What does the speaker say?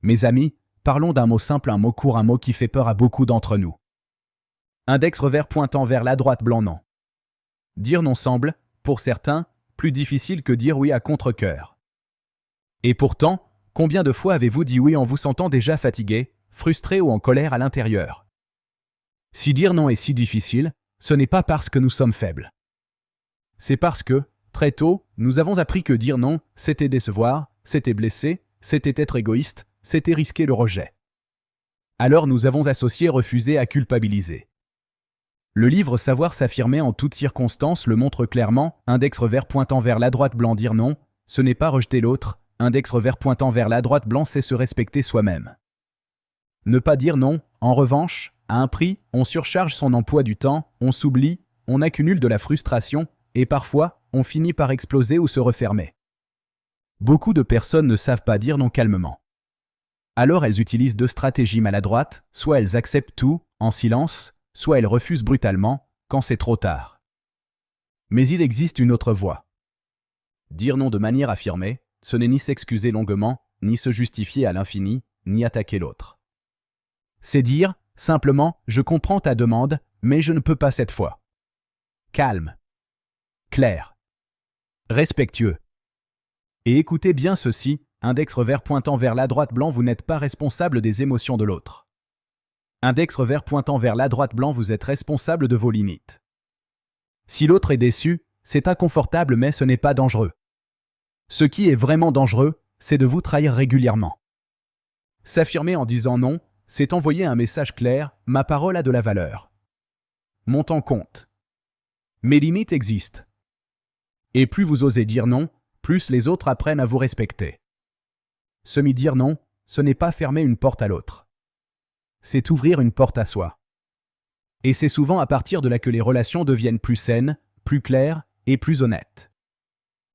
Mes amis, parlons d'un mot simple, un mot court, un mot qui fait peur à beaucoup d'entre nous. Index revers pointant vers la droite, blanc non. Dire non semble, pour certains, plus difficile que dire oui à contre-cœur. Et pourtant, combien de fois avez-vous dit oui en vous sentant déjà fatigué, frustré ou en colère à l'intérieur? Si dire non est si difficile, ce n'est pas parce que nous sommes faibles. C'est parce que, très tôt, nous avons appris que dire non, c'était décevoir, c'était blesser, c'était être égoïste, c'était risquer le rejet. Alors nous avons associé refuser à culpabiliser. Le livre Savoir s'affirmer en toutes circonstances le montre clairement, index revers pointant vers la droite, blanc dire non, ce n'est pas rejeter l'autre, index revers pointant vers la droite, blanc c'est se respecter soi-même. Ne pas dire non, en revanche, à un prix, on surcharge son emploi du temps, on s'oublie, on accumule de la frustration, et parfois, on finit par exploser ou se refermer. Beaucoup de personnes ne savent pas dire non calmement. Alors elles utilisent deux stratégies maladroites, soit elles acceptent tout, en silence, soit elles refusent brutalement, quand c'est trop tard. Mais il existe une autre voie. Dire non de manière affirmée, ce n'est ni s'excuser longuement, ni se justifier à l'infini, ni attaquer l'autre. C'est dire, simplement, je comprends ta demande, mais je ne peux pas cette fois. Calme. Clair. Respectueux. Et écoutez bien ceci, index revers pointant vers la droite, blanc vous n'êtes pas responsable des émotions de l'autre. Index revers pointant vers la droite, blanc vous êtes responsable de vos limites. Si l'autre est déçu, c'est inconfortable mais ce n'est pas dangereux. Ce qui est vraiment dangereux, c'est de vous trahir régulièrement. S'affirmer en disant non, c'est envoyer un message clair, ma parole a de la valeur. Mon temps compte. Mes limites existent. Et plus vous osez dire non, plus les autres apprennent à vous respecter. Semi-dire non, ce n'est pas fermer une porte à l'autre. C'est ouvrir une porte à soi. Et c'est souvent à partir de là que les relations deviennent plus saines, plus claires et plus honnêtes.